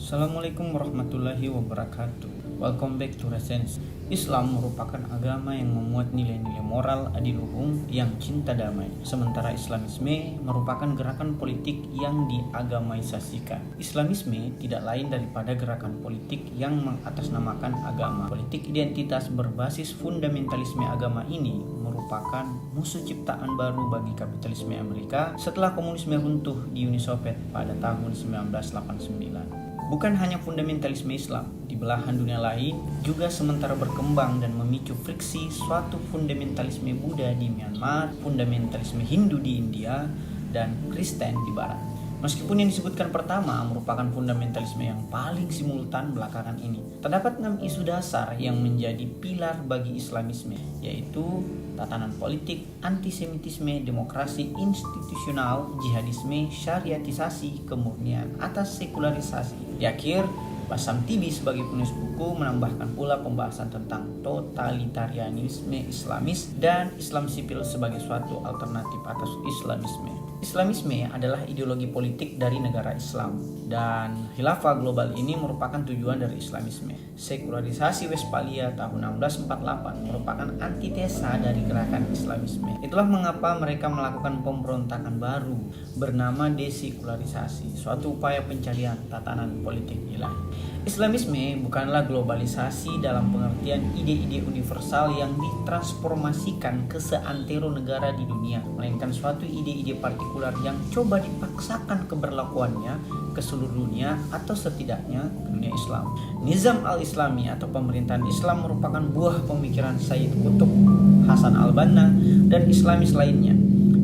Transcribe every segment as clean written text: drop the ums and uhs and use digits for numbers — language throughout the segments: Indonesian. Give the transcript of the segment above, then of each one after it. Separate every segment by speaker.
Speaker 1: Assalamualaikum warahmatullahi wabarakatuh. Welcome back to Resens. Islam merupakan agama yang memuat nilai-nilai moral adiluhung yang cinta damai. Sementara Islamisme merupakan gerakan politik yang diagamaisasikan. Islamisme tidak lain daripada gerakan politik yang mengatasnamakan agama. Politik identitas berbasis fundamentalisme agama ini merupakan musuh ciptaan baru bagi kapitalisme Amerika setelah komunisme runtuh di Uni Soviet pada tahun 1989. Bukan hanya fundamentalisme Islam, di belahan dunia lain juga sementara berkembang dan memicu friksi suatu fundamentalisme Buddha di Myanmar, fundamentalisme Hindu di India, dan Kristen di Barat. Meskipun yang disebutkan pertama merupakan fundamentalisme yang paling simultan belakangan ini, terdapat 6 isu dasar yang menjadi pilar bagi Islamisme, yaitu tatanan politik, antisemitisme, demokrasi institusional, jihadisme, syariatisasi, kemurnian atas sekularisasi. Di akhir, Bassam Tibi sebagai penulis buku menambahkan pula pembahasan tentang totalitarianisme Islamis dan Islam sipil sebagai suatu alternatif atas Islamisme. Islamisme adalah ideologi politik dari negara Islam dan khilafah global ini merupakan tujuan dari Islamisme. Sekularisasi Westphalia tahun 1648 merupakan antitesa dari gerakan Islamisme. Itulah mengapa mereka melakukan pemberontakan baru bernama desekularisasi, suatu upaya pencarian tatanan politik ilahi. Islamisme bukanlah globalisasi dalam pengertian ide-ide universal yang ditransformasikan ke seantero negara di dunia, melainkan suatu ide-ide partikular yang coba dipaksakan keberlakuannya ke seluruh dunia atau setidaknya ke dunia Islam. Nizam al-Islami atau pemerintahan Islam merupakan buah pemikiran Sayyid Qutb, Hasan al-Banna, dan Islamis lainnya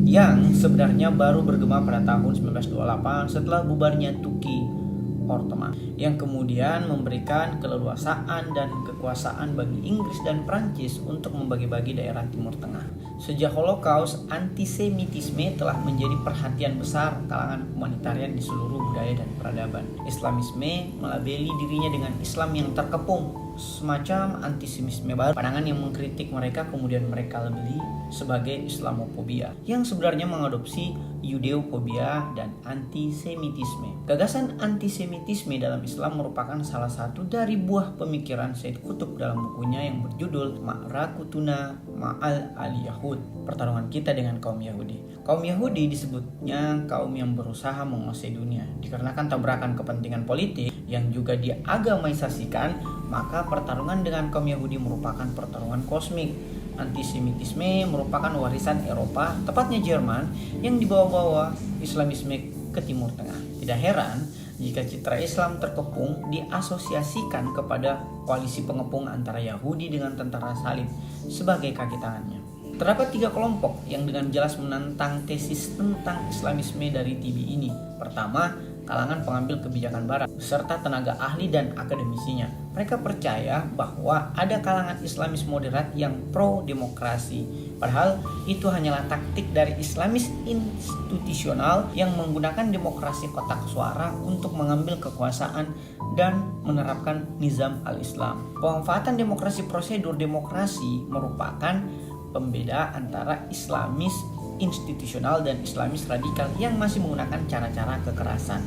Speaker 1: yang sebenarnya baru bergema pada tahun 1928 setelah bubarnya Turki Ottoman, yang kemudian memberikan keleluasaan dan kekuasaan bagi Inggris dan Prancis untuk membagi-bagi daerah Timur Tengah. Sejak Holocaust, antisemitisme telah menjadi perhatian besar kalangan humanitarian di seluruh budaya dan peradaban. Islamisme melabeli dirinya dengan Islam yang terkepung, semacam antisemitisme baru. Pandangan yang mengkritik mereka kemudian mereka labeli sebagai Islamofobia, yang sebenarnya mengadopsi Yudeofobia dan antisemitisme. Gagasan antisemitisme dalam Islam merupakan salah satu dari buah pemikiran Sayyid Qutb dalam bukunya yang berjudul Ma'rakutuna Ma'al al-Yahud, pertarungan kita dengan kaum Yahudi. Kaum Yahudi disebutnya kaum yang berusaha menguasai dunia. Dikarenakan tabrakan kepentingan politik yang juga diagamaisasikan, maka pertarungan dengan kaum Yahudi merupakan pertarungan kosmik. Antisemitisme merupakan warisan Eropa, tepatnya Jerman, yang dibawa-bawa Islamisme ke Timur Tengah. Tidak heran jika citra Islam terkepung diasosiasikan kepada koalisi pengepung antara Yahudi dengan tentara salib sebagai kaki tangannya. Terdapat 3 kelompok yang dengan jelas menentang tesis tentang Islamisme dari Tibi ini. Pertama, kalangan pengambil kebijakan barat beserta tenaga ahli dan akademisinya. Mereka percaya bahwa ada kalangan Islamis moderat yang pro-demokrasi, padahal itu hanyalah taktik dari Islamis institusional yang menggunakan demokrasi kotak suara untuk mengambil kekuasaan dan menerapkan nizam al-Islam. Pemanfaatan demokrasi prosedur demokrasi merupakan pembeda antara Islamis institusional dan Islamis radikal yang masih menggunakan cara-cara kekerasan.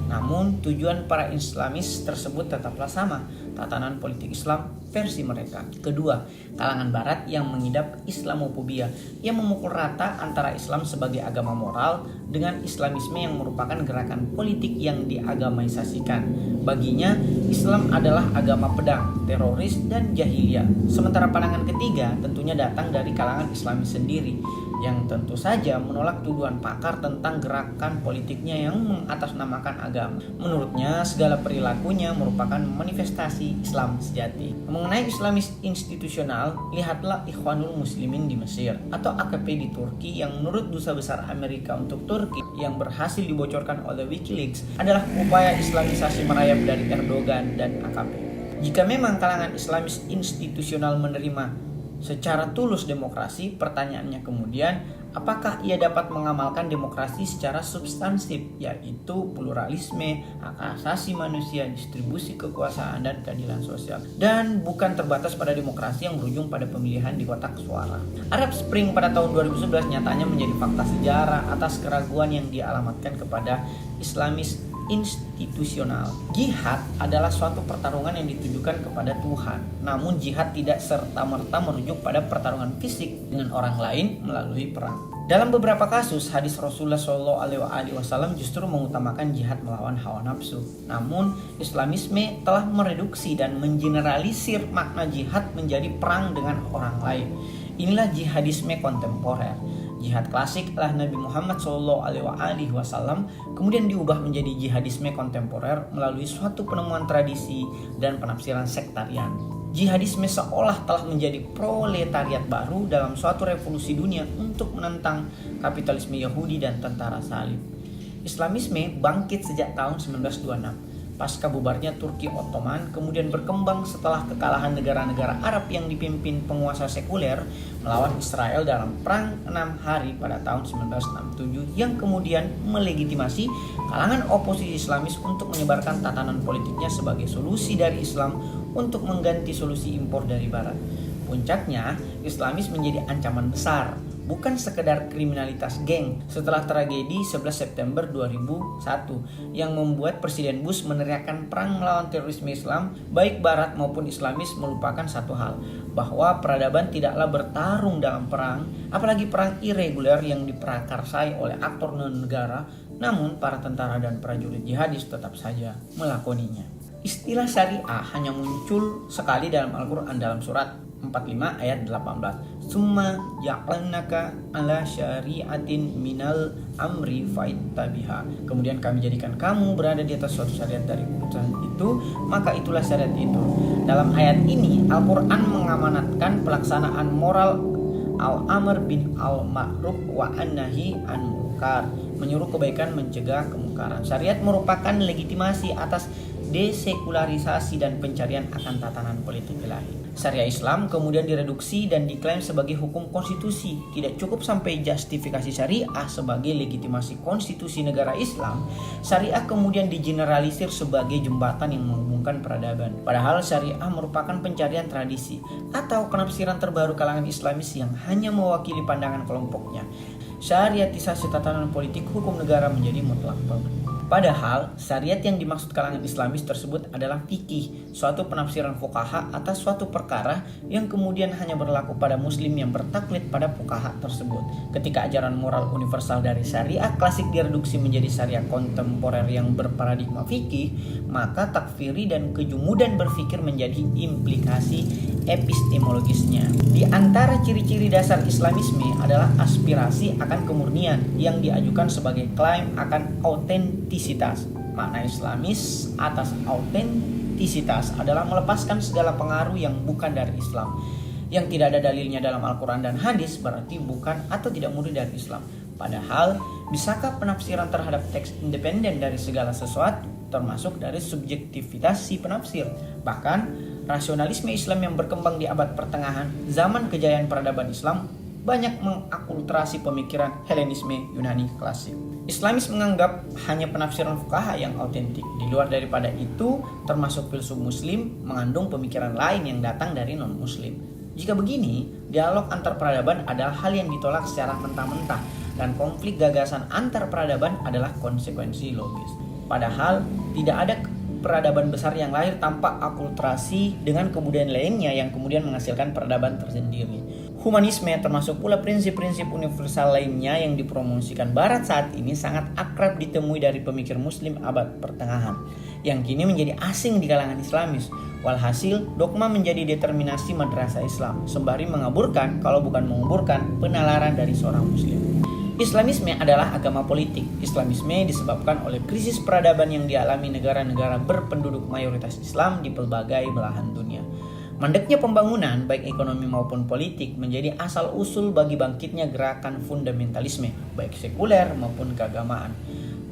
Speaker 1: Namun tujuan para Islamis tersebut tetaplah sama, tatanan politik Islam versi mereka. Kedua, kalangan barat yang mengidap Islamofobia yang memukul rata antara Islam sebagai agama moral dengan Islamisme yang merupakan gerakan politik yang diagamaisasikan. Baginya, Islam adalah agama pedang, teroris, dan jahiliyah. Sementara pandangan ketiga tentunya datang dari kalangan Islamis sendiri, yang tentu saja menolak tuduhan pakar tentang gerakan politiknya yang mengatasnamakan agama. Menurutnya, segala perilakunya merupakan manifestasi Islam sejati. Mengenai Islamis institusional, lihatlah Ikhwanul Muslimin di Mesir atau AKP di Turki yang menurut duta besar Amerika untuk Turki yang berhasil dibocorkan oleh WikiLeaks adalah upaya Islamisasi merayap dari Erdogan dan AKP. Jika memang kalangan Islamis institusional menerima secara tulus demokrasi, pertanyaannya kemudian, apakah ia dapat mengamalkan demokrasi secara substansif, yaitu pluralisme, hak asasi manusia, distribusi kekuasaan, dan keadilan sosial, dan bukan terbatas pada demokrasi yang berujung pada pemilihan di kotak suara. Arab Spring pada tahun 2011 nyatanya menjadi fakta sejarah atas keraguan yang dialamatkan kepada Islamis institusional. Jihad adalah suatu pertarungan yang ditujukan kepada Tuhan. Namun jihad tidak serta-merta merujuk pada pertarungan fisik dengan orang lain melalui perang. Dalam beberapa kasus, hadis Rasulullah SAW justru mengutamakan jihad melawan hawa nafsu. Namun, Islamisme telah mereduksi dan mengeneralisir makna jihad menjadi perang dengan orang lain. Inilah jihadisme kontemporer. Jihad klasik adalah Nabi Muhammad SAW kemudian diubah menjadi jihadisme kontemporer melalui suatu penemuan tradisi dan penafsiran sektarian. Jihadisme seolah telah menjadi proletariat baru dalam suatu revolusi dunia untuk menentang kapitalisme Yahudi dan tentara salib. Islamisme bangkit sejak tahun 1926. Pasca bubarnya Turki Ottoman, kemudian berkembang setelah kekalahan negara-negara Arab yang dipimpin penguasa sekuler melawan Israel dalam Perang 6 Hari pada tahun 1967 yang kemudian melegitimasi kalangan oposisi Islamis untuk menyebarkan tatanan politiknya sebagai solusi dari Islam untuk mengganti solusi impor dari Barat. Puncaknya, Islamis menjadi ancaman besar, bukan sekedar kriminalitas geng setelah tragedi 11 September 2001 yang membuat Presiden Bush meneriakkan perang melawan terorisme Islam. Baik Barat maupun Islamis melupakan satu hal, bahwa peradaban tidaklah bertarung dalam perang, apalagi perang ireguler yang diprakarsai oleh aktor non-negara, namun para tentara dan prajurit jihadis tetap saja melakoninya. Istilah syariah hanya muncul sekali dalam Al-Quran dalam surat 45 ayat 18. Summa ja'alnaka ala syari'atin minal amri fa'ittabiha. Kemudian kami jadikan kamu berada di atas suatu syariat dari urusan itu, maka itulah syariat itu. Dalam ayat ini Al-Quran mengamanatkan pelaksanaan moral al-amr bin al-ma'ruf wa an-nahi an munkar, menyuruh kebaikan mencegah kemungkaran. Syariat merupakan legitimasi atas desekularisasi dan pencarian akan tatanan politik ilahi. Syariah Islam kemudian direduksi dan diklaim sebagai hukum konstitusi. Tidak cukup sampai justifikasi syariah sebagai legitimasi konstitusi negara Islam, syariah kemudian digeneralisir sebagai jembatan yang menghubungkan peradaban. Padahal syariah merupakan pencarian tradisi atau penafsiran terbaru kalangan Islamis yang hanya mewakili pandangan kelompoknya. Syariatisasi tatanan politik hukum negara menjadi mutlak. Padahal syariat yang dimaksud kalangan Islamis tersebut adalah fikih, suatu penafsiran fuqaha atas suatu perkara yang kemudian hanya berlaku pada muslim yang bertaklid pada fuqaha tersebut. Ketika ajaran moral universal dari syariah klasik direduksi menjadi syariah kontemporer yang berparadigma fikih, maka takfiri dan kejumudan berfikir menjadi implikasi epistemologisnya. Di antara ciri-ciri dasar Islamisme adalah aspirasi akan kemurnian yang diajukan sebagai klaim akan autentisitas. Makna Islamis atas autentisitas adalah melepaskan segala pengaruh yang bukan dari Islam. Yang tidak ada dalilnya dalam Al-Quran dan hadis berarti bukan atau tidak murni dari Islam. Padahal, bisakah penafsiran terhadap teks independen dari segala sesuatu, termasuk dari subjektivitas si penafsir? Bahkan, rasionalisme Islam yang berkembang di abad pertengahan, zaman kejayaan peradaban Islam, banyak mengakulturasi pemikiran Helenisme Yunani klasik. Islamis menganggap hanya penafsiran fuqaha yang autentik. Di luar daripada itu, termasuk filsuf muslim mengandung pemikiran lain yang datang dari non-muslim. Jika begini, dialog antar peradaban adalah hal yang ditolak secara mentah-mentah, dan konflik gagasan antar peradaban adalah konsekuensi logis. Padahal, tidak ada peradaban besar yang lahir tanpa akulturasi dengan kebudayaan lainnya yang kemudian menghasilkan peradaban tersendiri. Humanisme termasuk pula prinsip-prinsip universal lainnya yang dipromosikan Barat saat ini sangat akrab ditemui dari pemikir muslim abad pertengahan yang kini menjadi asing di kalangan Islamis. Walhasil, dogma menjadi determinasi madrasah Islam sembari mengaburkan, kalau bukan menguburkan, penalaran dari seorang muslim. Islamisme adalah agama politik. Islamisme disebabkan oleh krisis peradaban yang dialami negara-negara berpenduduk mayoritas Islam di pelbagai belahan dunia. Mandeknya pembangunan, baik ekonomi maupun politik, menjadi asal-usul bagi bangkitnya gerakan fundamentalisme, baik sekuler maupun keagamaan.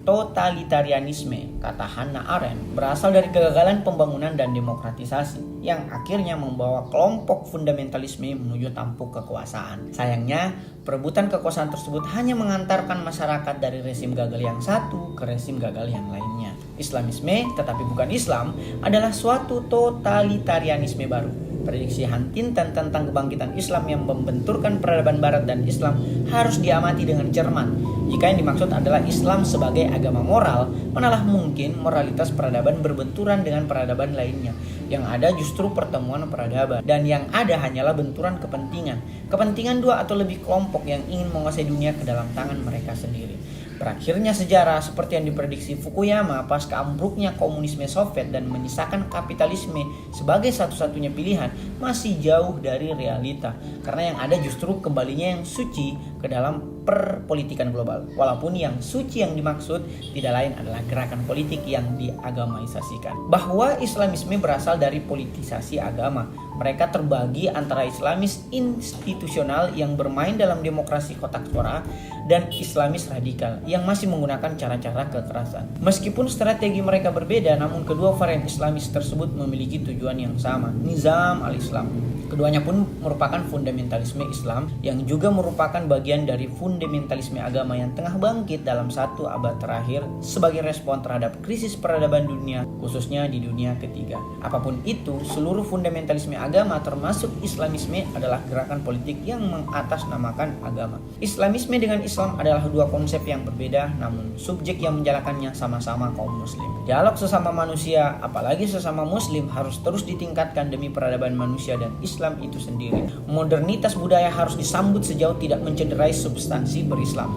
Speaker 1: Totalitarianisme, kata Hannah Arendt, berasal dari kegagalan pembangunan dan demokratisasi yang akhirnya membawa kelompok fundamentalisme menuju tampuk kekuasaan. Sayangnya, perebutan kekuasaan tersebut hanya mengantarkan masyarakat dari rezim gagal yang satu ke rezim gagal yang lainnya. Islamisme, tetapi bukan Islam, adalah suatu totalitarianisme baru. Prediksi Huntington tentang kebangkitan Islam yang membenturkan peradaban Barat dan Islam harus diamati dengan cermat. Jika yang dimaksud adalah Islam sebagai agama moral, manalah mungkin moralitas peradaban berbenturan dengan peradaban lainnya. Yang ada justru pertemuan peradaban, dan yang ada hanyalah benturan kepentingan. Kepentingan dua atau lebih kelompok yang ingin menguasai dunia ke dalam tangan mereka sendiri. Berakhirnya sejarah seperti yang diprediksi Fukuyama pasca ambruknya komunisme Soviet dan menyisakan kapitalisme sebagai satu-satunya pilihan masih jauh dari realita, karena yang ada justru kembalinya yang suci ke dalam perpolitikan global. Walaupun yang suci yang dimaksud tidak lain adalah gerakan politik yang diagamaisasikan. Bahwa Islamisme berasal dari politisasi agama. Mereka terbagi antara Islamis institusional yang bermain dalam demokrasi kotak suara dan Islamis radikal yang masih menggunakan cara-cara kekerasan. Meskipun strategi mereka berbeda, namun kedua varian Islamis tersebut memiliki tujuan yang sama, Nizam al-Islam. Keduanya pun merupakan fundamentalisme Islam yang juga merupakan bagian dari fundamentalisme agama yang tengah bangkit dalam 1 abad terakhir sebagai respon terhadap krisis peradaban dunia, khususnya di dunia ketiga. Apapun itu, seluruh fundamentalisme agama termasuk Islamisme adalah gerakan politik yang mengatasnamakan agama. Islamisme dengan Islam adalah dua konsep yang berbeda, namun subjek yang menjalankannya sama-sama kaum muslim. Dialog sesama manusia, apalagi sesama muslim, harus terus ditingkatkan demi peradaban manusia dan Islam itu sendiri. Modernitas budaya harus disambut sejauh tidak mencederai substansi berislam.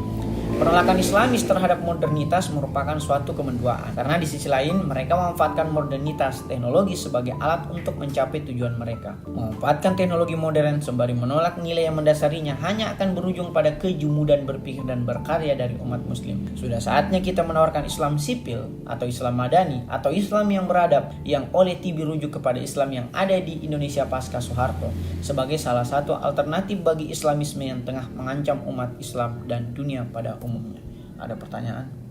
Speaker 1: Penolakan Islamis terhadap modernitas merupakan suatu kemenduaan, karena di sisi lain mereka memanfaatkan modernitas teknologi sebagai alat untuk mencapai tujuan mereka. Memanfaatkan teknologi modern sembari menolak nilai yang mendasarinya hanya akan berujung pada kejumudan berpikir dan berkarya dari umat muslim. Sudah saatnya kita menawarkan Islam sipil atau Islam madani atau Islam yang beradab yang oleh Tibi rujuk kepada Islam yang ada di Indonesia pasca Soeharto sebagai salah satu alternatif bagi Islamisme yang tengah mengancam umat Islam dan dunia pada umumnya. Ada pertanyaan?